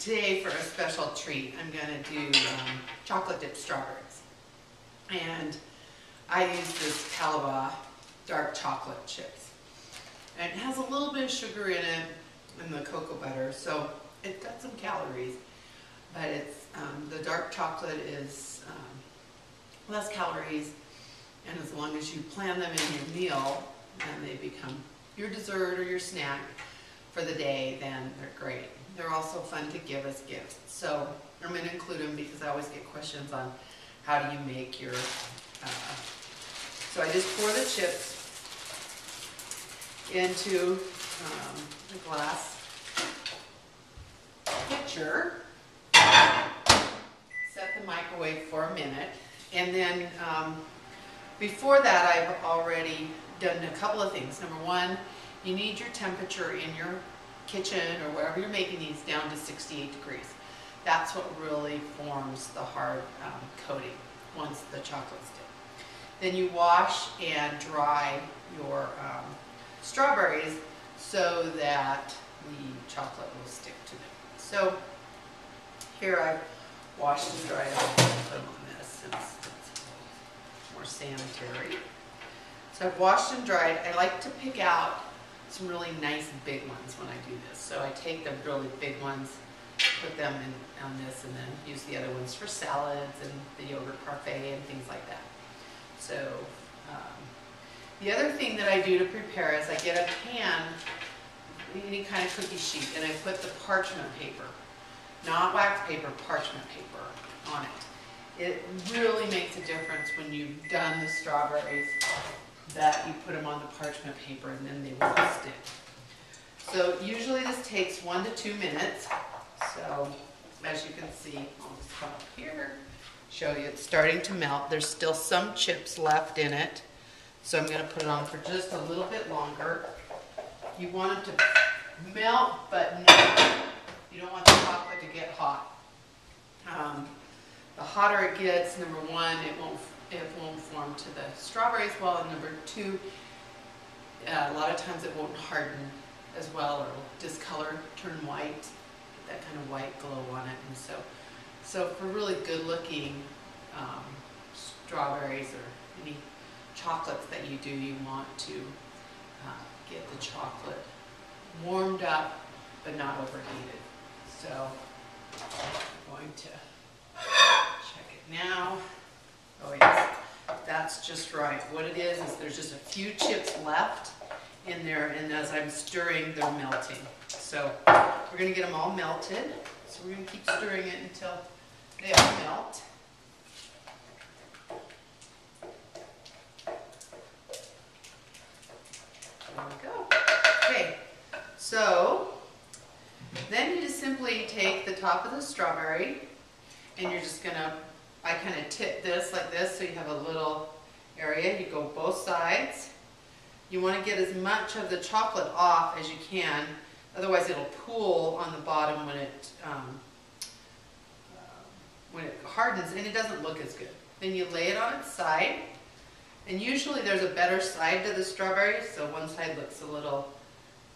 Today for a special treat, I'm going to do chocolate dipped strawberries. And I use this Calava dark chocolate chips. And it has a little bit of sugar in it and the cocoa butter, so it's got some calories. But it's the dark chocolate is less calories, and as long as you plan them in your meal and they become your dessert or your snack for the day, then they're great. They're also fun to give as gifts. So I'm going to include them because I always get questions on how do you make your, so I just pour the chips into a glass pitcher, set the microwave for a minute, and then before that I've already done a couple of things. Number one, you need your temperature in your kitchen or wherever you're making these down to 68 degrees. That's what really forms the hard coating once the chocolate's dipped. Then you wash and dry your strawberries so that the chocolate will stick to them. So here I've washed and dried. I'll put them on this since it's more sanitary. So I've washed and dried. I like to pick out some really nice big ones when I do this. So I take the really big ones, put them in on this, and then use the other ones for salads and the yogurt parfait and things like that. So the other thing that I do to prepare is I get a pan, any kind of cookie sheet, and I put the parchment paper, not wax paper, parchment paper on it. It really makes a difference when you've done the strawberries that you put them on the parchment paper and then they won't stick. So usually this takes 1 to 2 minutes. So as you can see, I'll just come up here, show you it's starting to melt. There's still some chips left in it. So I'm going to put it on for just a little bit longer. You want it to melt, but you don't want the chocolate to get hot. The hotter it gets, number one, it won't form to the strawberries well, and number two, a lot of times it won't harden as well, or it'll discolor, turn white, get that kind of white glow on it. And so for really good looking strawberries or any chocolates that you do, you want to get the chocolate warmed up but not overheated. So I'm going to check it now. Oh yes, that's just right. What it is there's just a few chips left in there, and as I'm stirring, they're melting. So we're going to get them all melted. So we're going to keep stirring it until they all melt. There we go. Okay, so then you just simply take the top of the strawberry, and you're just going to, I kind of tip this like this so you have a little area. You go both sides. You want to get as much of the chocolate off as you can, otherwise it'll pool on the bottom when it hardens, and it doesn't look as good. Then you lay it on its side, and usually there's a better side to the strawberries, so one side looks a little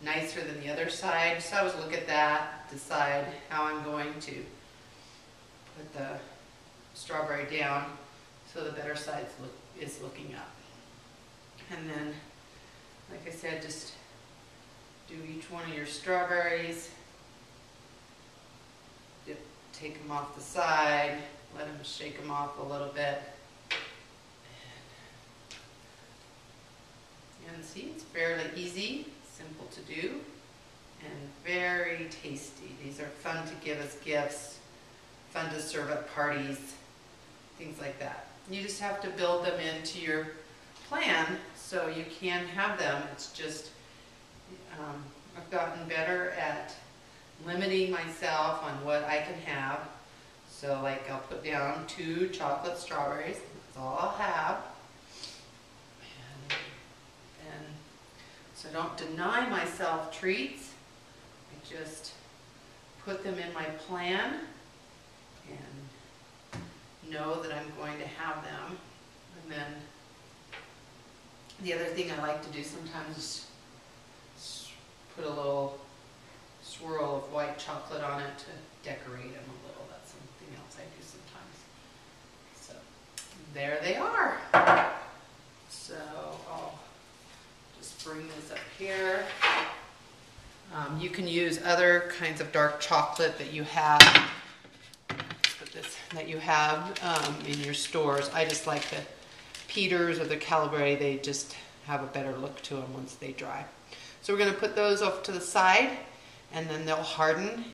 nicer than the other side. So I always look at that, decide how I'm going to put the strawberry down so the better side is looking up. And then, like I said, just do each one of your strawberries, take them off the side, let them shake them off a little bit. And see, it's fairly easy, simple to do, and very tasty. These are fun to give as gifts, fun to serve at parties, things like that. You just have to build them into your plan so you can have them. It's just, I've gotten better at limiting myself on what I can have. So like I'll put down 2 chocolate strawberries, that's all I'll have. And so don't deny myself treats, I just put them in my plan and know that I'm going to have them. And then the other thing I like to do sometimes is put a little swirl of white chocolate on it to decorate them a little. That's something else I do sometimes. So there they are. So I'll just bring this up here. You can use other kinds of dark chocolate that you have. Put this that you have in your stores. I just like the Peters or the Calabre. They just have a better look to them once they dry. So we're going to put those off to the side, and then they'll harden